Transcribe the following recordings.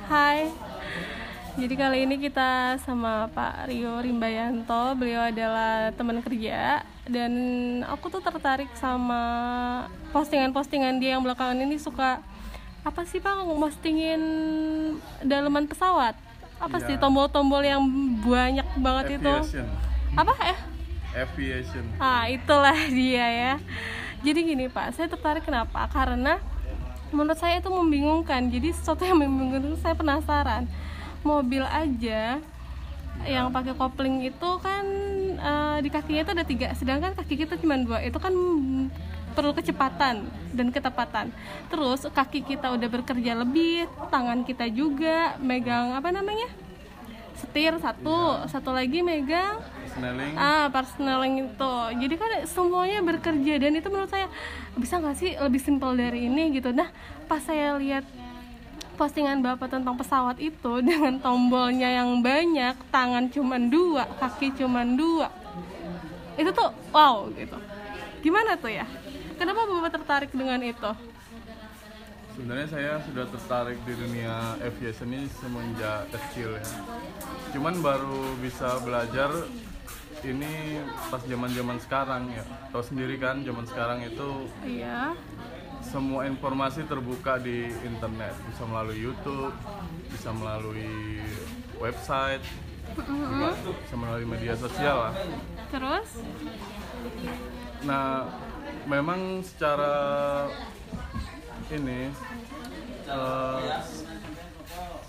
Hai. Jadi kali ini kita sama Pak Rio Rimbayanto. Beliau adalah teman kerja dan aku tuh tertarik sama postingan-postingan dia yang belakangan ini suka apa sih Pak postingin daleman pesawat? Apa sih tombol-tombol yang banyak banget Aviation. itu? Apa ya? Aviation. Itulah dia ya. Jadi gini Pak, saya tertarik kenapa? Karena menurut saya itu membingungkan. Jadi sesuatu yang membingungkan, saya penasaran. Mobil aja yang pakai kopling itu kan di kakinya itu ada 3, sedangkan kaki kita cuma 2. Itu kan perlu kecepatan dan ketepatan. Terus kaki kita udah bekerja lebih, tangan kita juga megang setir satu lagi megang parseneling itu. Jadi kan semuanya bekerja dan itu menurut saya bisa nggak sih lebih simpel dari ini gitu. Nah pas saya lihat postingan Bapak tentang pesawat itu dengan tombolnya yang banyak, tangan cuma 2, kaki cuma 2, itu tuh wow gitu. Gimana tuh ya? Kenapa Bapak tertarik dengan itu? Sebenarnya saya sudah tertarik di dunia aviation ini semenjak kecil ya. Cuman baru bisa belajar ini pas zaman sekarang ya. Tahu sendiri kan zaman sekarang itu semua informasi terbuka di internet, bisa melalui YouTube, bisa melalui website, juga bisa melalui media sosial lah. Terus? Nah, memang secara ini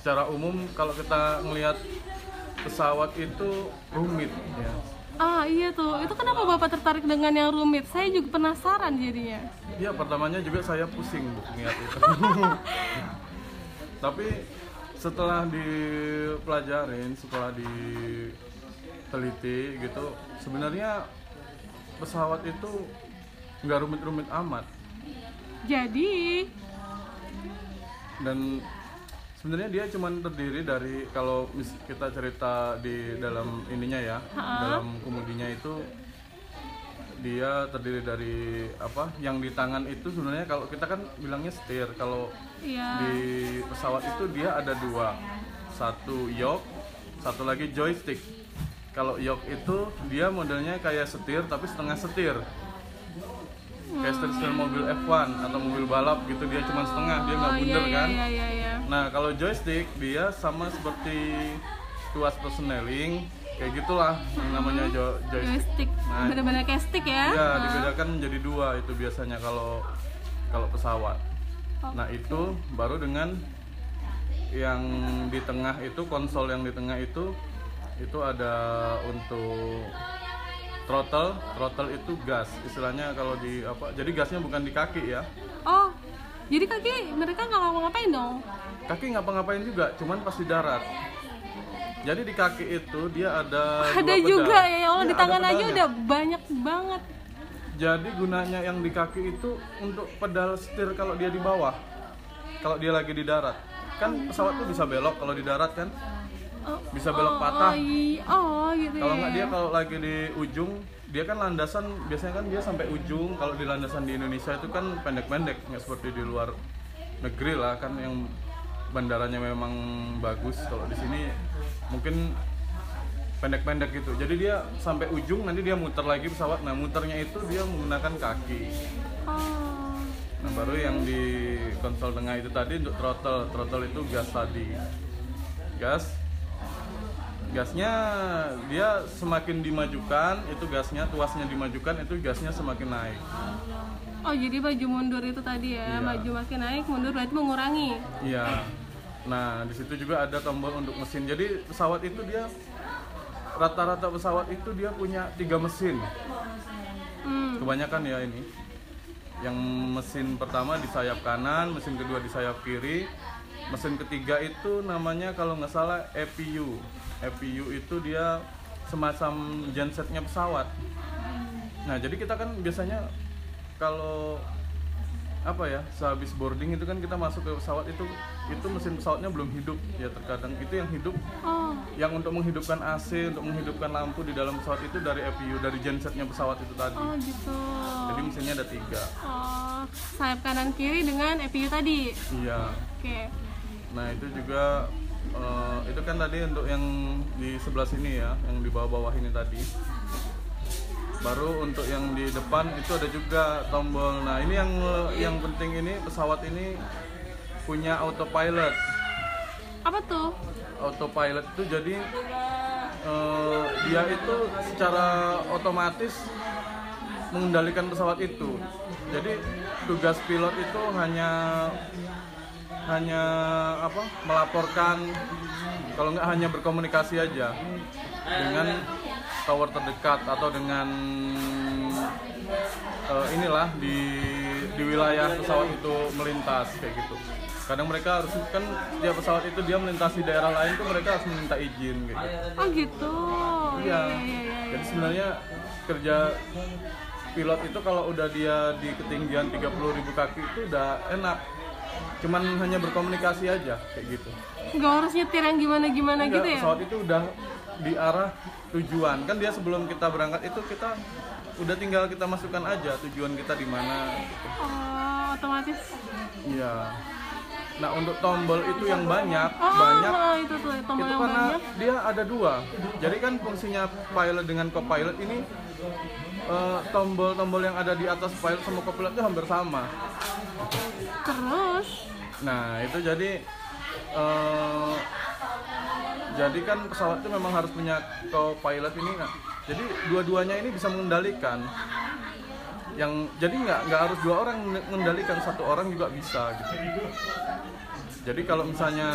secara umum kalau kita melihat pesawat itu rumit ya. Iya tuh, itu kenapa Bapak tertarik dengan yang rumit? Saya juga penasaran jadinya. Iya, pertamanya juga saya pusing ngeliat itu. Tapi setelah dipelajarin, setelah diteliti gitu, sebenarnya pesawat itu nggak rumit-rumit amat. Jadi dan sebenarnya dia cuma terdiri dari, kalau kita cerita di dalam ininya ya, dalam kemudinya itu dia terdiri dari apa? Yang di tangan itu sebenarnya kalau kita kan bilangnya setir, kalau di pesawat itu dia ada 2, satu yoke, satu lagi joystick. Kalau yoke itu dia modelnya kayak setir tapi setengah setir. Kayak setir mobil F1 atau mobil balap gitu, dia cuma setengah, dia nggak bundar kan. Nah kalau joystick dia sama seperti tuas persneling, kayak gitulah yang namanya joystick. Nah, benar-benar kayak stick ya? Iya, dibedakan menjadi 2 itu biasanya kalau pesawat. Nah itu baru dengan yang di tengah itu, konsol yang di tengah itu ada untuk throttle itu gas, istilahnya kalau di apa, jadi gasnya bukan di kaki ya. Oh, jadi kaki mereka nggak ngapa-ngapain dong? Kaki ngapa-ngapain juga, cuman pas di darat. Jadi di kaki itu dia ada 2 ada pedal. juga ya Allah, di tangan aja pedalnya. udah banyak banget. Jadi gunanya yang di kaki itu untuk pedal setir kalau dia di bawah, kalau dia lagi di darat. Kan pesawat tuh bisa belok kalau di darat kan, bisa belok patah. Gitu. Kalau nggak dia kalau lagi di ujung, dia kan landasan biasanya kan dia sampai ujung. Kalau di landasan di Indonesia itu kan pendek-pendek, nggak seperti di luar negeri lah kan yang bandaranya memang bagus. Kalau di sini mungkin pendek-pendek gitu. Jadi dia sampai ujung, nanti dia muter lagi pesawat. Nah muternya itu dia menggunakan kaki. Nah baru yang di konsol tengah itu tadi untuk throttle itu gas tadi. Gasnya dia semakin dimajukan, itu gasnya, tuasnya dimajukan, itu gasnya semakin naik. Oh jadi maju mundur itu tadi ya, maju makin naik, mundur berarti mengurangi. Iya. Nah di situ juga ada tombol untuk mesin. Jadi pesawat itu dia rata-rata pesawat itu dia punya 3 mesin. Kebanyakan ya ini. Yang mesin pertama di sayap kanan, mesin kedua di sayap kiri, mesin ketiga itu namanya kalau nggak salah EPU. EPU itu dia semacam gensetnya pesawat. Nah jadi kita kan biasanya kalau apa ya, sehabis boarding itu kan kita masuk ke pesawat itu mesin pesawatnya belum hidup ya, terkadang itu yang hidup. Yang untuk menghidupkan AC, untuk menghidupkan lampu di dalam pesawat itu dari EPU, dari gensetnya pesawat itu tadi. Gitu. Jadi mesinnya ada 3. Sayap kanan kiri dengan EPU tadi. Iya. Oke. Nah itu juga itu kan tadi untuk yang di sebelah sini ya, yang di bawah-bawah ini tadi. Baru untuk yang di depan itu ada juga tombol. Nah ini yang penting, ini pesawat ini punya autopilot. Apa tuh? Autopilot itu jadi dia itu secara otomatis mengendalikan pesawat itu. Jadi tugas pilot itu hanya melaporkan, kalau nggak hanya berkomunikasi aja dengan tower terdekat atau dengan inilah di wilayah pesawat itu melintas kayak gitu. Kadang mereka harus, kan setiap pesawat itu dia melintasi daerah lain tuh mereka harus meminta izin kayak gitu. Oh gitu. Iya. Jadi sebenarnya kerja pilot itu kalau udah dia di ketinggian 30.000 kaki itu udah enak. Cuman hanya berkomunikasi aja kayak gitu. Nggak harus nyetir yang gimana-gimana gitu ya? Pesawat itu udah di arah tujuan. Kan dia sebelum kita berangkat itu kita udah tinggal kita masukkan aja tujuan kita di mana gitu. Oh, otomatis. Iya. Nah untuk tombol itu yang banyak, itu tuh tombol itu yang karena banyak. dia ada dua. Jadi kan fungsinya pilot dengan co-pilot ini tombol-tombol yang ada di atas pilot sama co-pilot itu hampir sama. Terus? Nah itu jadi kan pesawat itu memang harus punya co-pilot ini. Nah, jadi dua-duanya ini bisa mengendalikan. Jadi nggak harus dua orang mengendalikan, satu orang juga bisa gitu. Jadi kalau misalnya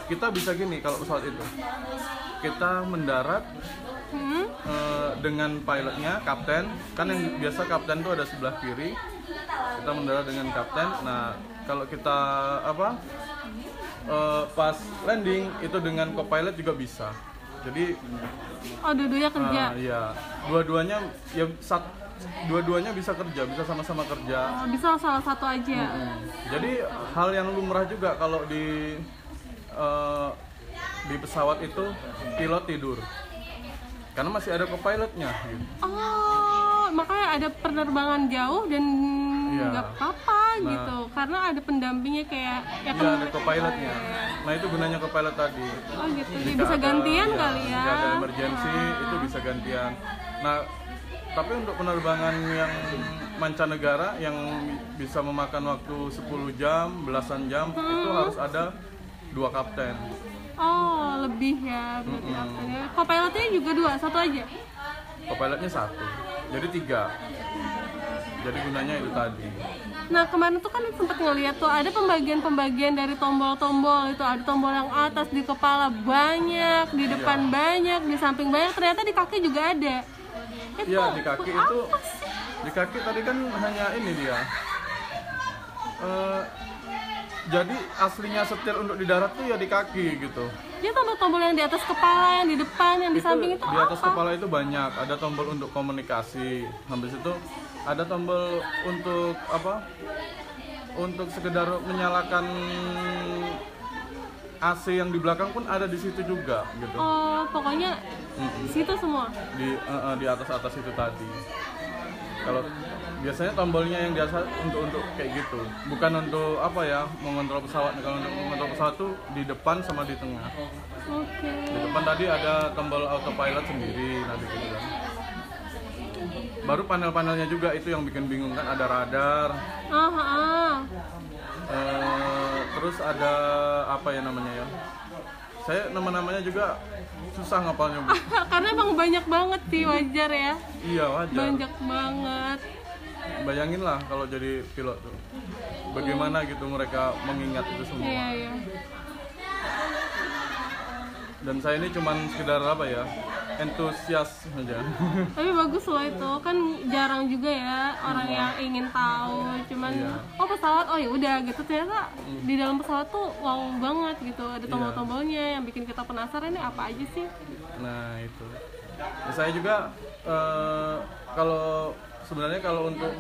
kita bisa gini, kalau pesawat itu kita mendarat dengan pilotnya, kapten, kan yang biasa kapten itu ada sebelah kiri, kita mendarat dengan kapten. Nah kalau kita pas landing itu dengan co-pilot juga bisa. Jadi dua-duanya kerja. Iya, dua-duanya bisa kerja, bisa sama-sama kerja. Bisa salah satu aja. Jadi hal yang lumrah juga kalau di pesawat itu pilot tidur, karena masih ada co-pilotnya gitu. Oh, makanya ada penerbangan jauh dan nggak apa-apa gitu, karena ada pendampingnya kayak ada co-pilotnya. Nah itu gunanya co-pilot tadi. Oh gitu, jadi bisa gantian kali ya. Jika ada emergency itu bisa gantian. Nah tapi untuk penerbangan yang mancanegara yang bisa memakan waktu 10 jam, belasan jam, itu harus ada 2 kapten. Oh, lebih ya berarti kaptennya. Co-pilotnya juga 2, satu aja? Co-pilotnya 1, jadi 3. Jadi gunanya itu tadi. Nah kemarin tuh kan sempat ngeliat tuh ada pembagian dari tombol-tombol itu, ada tombol yang atas di kepala banyak, di depan banyak, di samping banyak, ternyata di kaki juga ada. Iya di kaki itu, di kaki tadi kan hanya ini dia. Jadi aslinya setir untuk di darat tuh ya di kaki gitu. Dia tombol-tombol yang di atas kepala, yang di depan, yang di samping itu di atas kepala itu banyak. Ada tombol untuk komunikasi. Habis itu ada tombol untuk untuk sekedar menyalakan AC yang di belakang pun ada di situ juga gitu. Oh, pokoknya di situ semua. Di atas itu tadi. Kalau biasanya tombolnya yang biasa untuk kayak gitu, bukan untuk mengontrol pesawat. Kalau untuk mengontrol pesawat tuh di depan sama di tengah. Oke. Di depan tadi ada tombol autopilot sendiri nanti gitu kan. Baru panel-panelnya juga itu yang bikin bingung kan, ada radar. Terus ada namanya ya? Saya nama-namanya juga susah ngapalnya, Bu. Karena emang banyak banget sih, wajar ya. Iya, wajar. Banyak banget. Bayangin lah kalau jadi pilot tuh. Bagaimana gitu mereka mengingat itu semua. Iya. Dan saya ini cuman sekedar entusias aja. Tapi bagus loh itu, kan jarang juga ya orang yang ingin tahu. Cuman pesawat, ya udah gitu, ternyata di dalam pesawat tuh wow banget gitu. Ada tombol-tombolnya yang bikin kita penasaran ini apa aja sih. Nah itu. Saya juga sebenarnya kalau untuk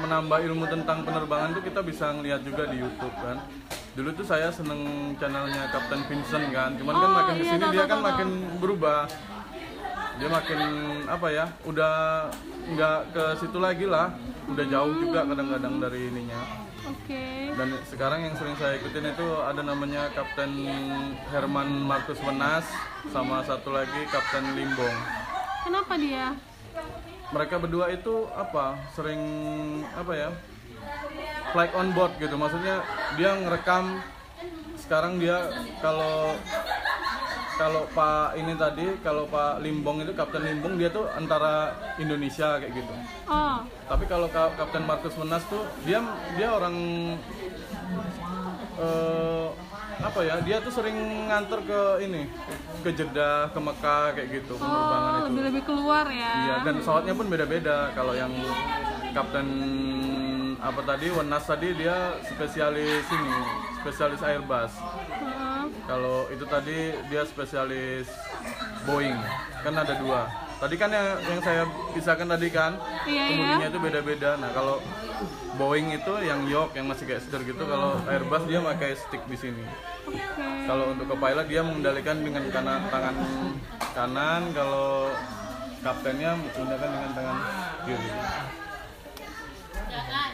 menambah ilmu tentang penerbangan tuh kita bisa ngeliat juga di YouTube kan. Dulu tuh saya seneng channelnya Kapten Vincent kan, cuman kan makin kesini dia kan makin berubah. Dia makin udah nggak ke situ lagi lah, udah jauh juga kadang-kadang dari ininya. Oke. Dan sekarang yang sering saya ikutin itu ada namanya Kapten Herman Markus Wenas sama satu lagi Kapten Limbong. Kenapa dia? Mereka berdua itu sering flight on board gitu, maksudnya dia ngerekam. Sekarang dia kalau Pak Limbong itu Kapten Limbong, dia tuh antara Indonesia kayak gitu. Oh. Tapi kalau Kapten Markus Wenas tuh dia orang dia tuh sering nganter ke Jeddah, ke Mekah kayak gitu, penerbangan itu. Lebih keluar ya. Iya, dan pesawatnya pun beda-beda. Kalau yang Kapten Wenas tadi dia spesialis Airbus. Kalau itu tadi dia spesialis Boeing. Kan ada 2. Tadi kan yang saya pisahkan tadi kan, kemudiannya itu beda-beda. Nah, kalau Boeing itu yang yoke yang masih kayak setir gitu, kalau Airbus dia pakai stick di sini. Kalau untuk ke pilot dia mengendalikan dengan tangan kanan, kalau kaptennya menggunakan dengan tangan kiri.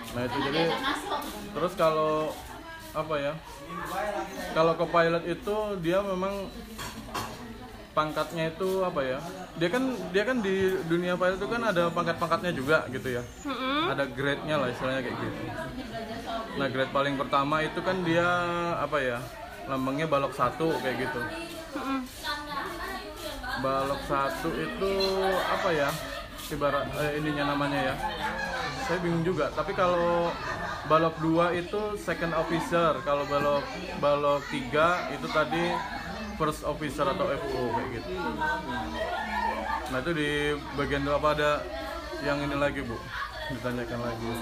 Nah itu jadi terus kalau kalau ke pilot itu dia memang pangkatnya itu dia kan di dunia pilot itu kan ada pangkat-pangkatnya juga gitu ya. Ada grade-nya lah istilahnya kayak gitu. Nah grade paling pertama itu kan dia lambangnya balok 1 kayak gitu. Balok 1 itu ibarat ininya namanya ya, saya bingung juga. Tapi kalau balok 2 itu second officer, kalau balok 3 itu tadi first officer atau FO kayak gitu. Nah itu di bagian apa ada yang ini lagi Bu, ditanyakan lagi.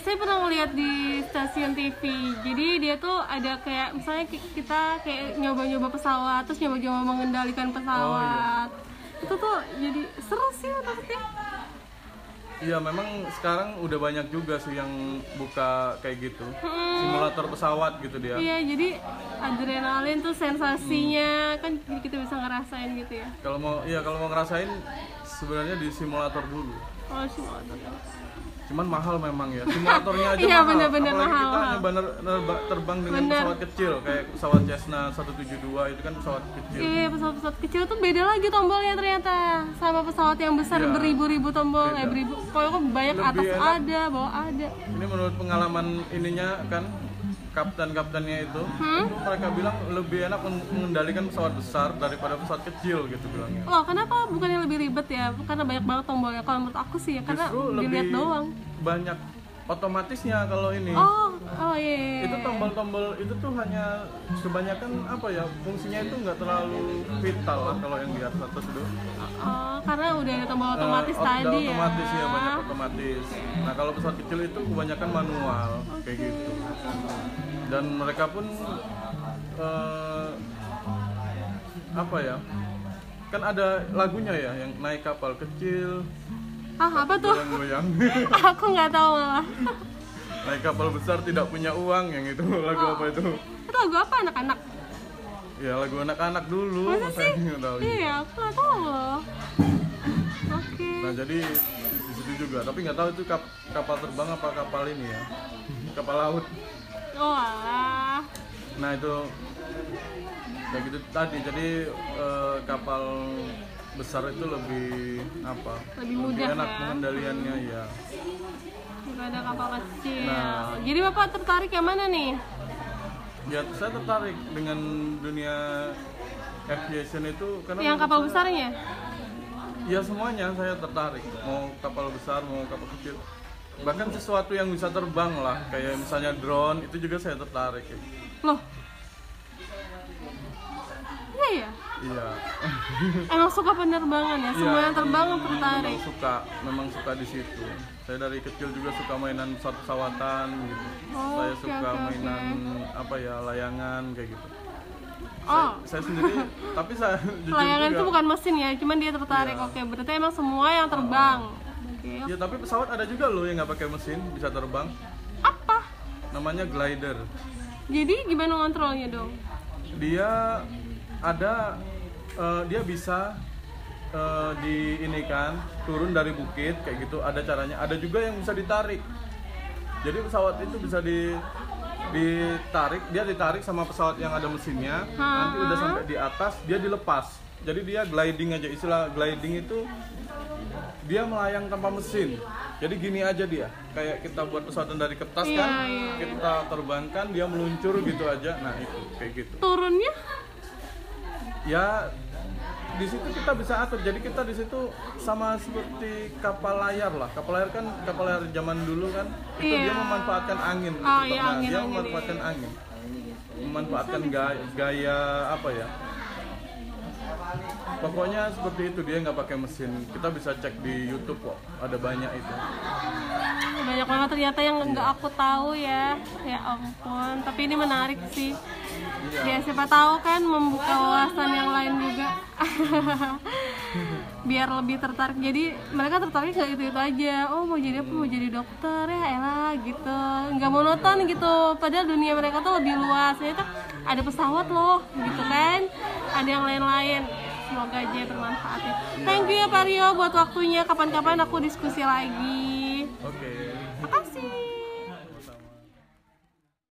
Saya pernah ngeliat di stasiun TV, jadi dia tuh ada kayak misalnya kita kayak nyoba-nyoba pesawat, terus nyoba-nyoba mengendalikan pesawat. Itu tuh jadi seru sih maksudnya. Iya memang sekarang udah banyak juga sih yang buka kayak gitu, simulator pesawat gitu dia. Iya jadi adrenalin tuh sensasinya kan kita bisa ngerasain gitu ya. Kalau mau ngerasain sebenarnya di simulator dulu. Oh simulator. Cuman mahal memang ya, simulatornya aja iya, mahal. Bener-bener apalagi mahal. kita hanya terbang dengan pesawat kecil kayak pesawat Cessna 172 itu kan pesawat kecil. Iya pesawat kecil tuh beda lagi tombolnya ternyata sama pesawat yang besar beribu-ribu tombol, beribu. Pokoknya banyak lebih atas enak. Ada, bawah ada. Ini menurut pengalaman ininya kan kapten-kaptennya itu mereka bilang lebih enak mengendalikan pesawat besar daripada pesawat kecil gitu bilangnya. Loh kenapa bukannya lebih ribet ya? Karena banyak banget tombolnya. Kalau menurut aku sih ya karena dilihat doang. Banyak otomatisnya kalau ini. Oh iya. Itu tombol-tombol itu tuh hanya kebanyakan fungsinya itu nggak terlalu vital lah kalau yang di atas itu. Karena udah ada tombol otomatis tadi ya. Otomatis ya, banyak otomatis. Nah kalau pesawat kecil itu kebanyakan manual kayak gitu. Dan mereka pun kan ada lagunya ya yang naik kapal kecil. Apa tuh? Goyang-goyang. Aku nggak tahu malah. Naik kapal besar tidak punya uang, yang itu lagu apa itu? Itu lagu apa anak-anak? Ya lagu anak-anak dulu. Masa sih? Iya, aku nggak tahu loh. Oke. Nah jadi di situ juga, tapi nggak tahu itu kapal terbang apa kapal ini ya, kapal laut. Oh alah. Nah itu kayak gitu tadi, jadi kapal besar itu lebih mudah enak ya pengendaliannya ya daripada kapal kecil. Jadi Bapak tertarik yang mana nih? Ya saya tertarik dengan dunia aviation itu karena yang kapal besarnya? Ya semuanya saya tertarik, mau kapal besar mau kapal kecil, bahkan sesuatu yang bisa terbang lah kayak misalnya drone itu juga saya tertarik ya. Loh? Iya. Iya. Emang suka penerbangan ya? Semua yang terbang tertarik. Memang suka di situ. Saya dari kecil juga suka mainan pesawat-pesawatan gitu. Saya suka mainan layangan kayak gitu. Saya sendiri, tapi saya jujur layangan juga, itu bukan mesin ya, cuman dia tertarik. Iya. Oke, berarti emang semua yang terbang. Ya tapi pesawat ada juga loh yang nggak pakai mesin bisa terbang. Apa? Namanya glider. Jadi gimana kontrolnya dong? Dia ada dia bisa turun dari bukit kayak gitu, ada caranya. Ada juga yang bisa ditarik. Jadi pesawat itu bisa ditarik sama pesawat yang ada mesinnya. Nanti udah sampai di atas dia dilepas. Jadi dia gliding aja, istilah gliding itu dia melayang tanpa mesin. Jadi gini aja dia, kayak kita buat pesawat dari kertas kan, kita terbangkan dia meluncur gitu aja. Nah itu kayak gitu. Turunnya? Ya di situ kita bisa atur. Jadi kita di situ sama seperti kapal layar lah. Kapal layar kan kapal layar zaman dulu kan, itu dia memanfaatkan angin. Dia memanfaatkan angin, memanfaatkan gaya apa ya? Pokoknya seperti itu, dia nggak pakai mesin. Kita bisa cek di YouTube kok, ada banyak itu. Banyak banget ternyata yang nggak aku tahu ya. Ya ampun, tapi ini menarik sih. Ya siapa tahu kan membuka wawasan yang lain juga. Biar lebih tertarik. Jadi mereka tertarik nggak itu aja. Oh mau jadi apa? Mau jadi dokter ya elah gitu. Nggak monoton gitu. Padahal dunia mereka tuh lebih luas. Ternyata ada pesawat loh gitu kan. Ada yang lain-lain. Semoga aja bermanfaat ya. Thank you ya Pak Rio buat waktunya. Kapan-kapan aku diskusi lagi. Oke. Makasih.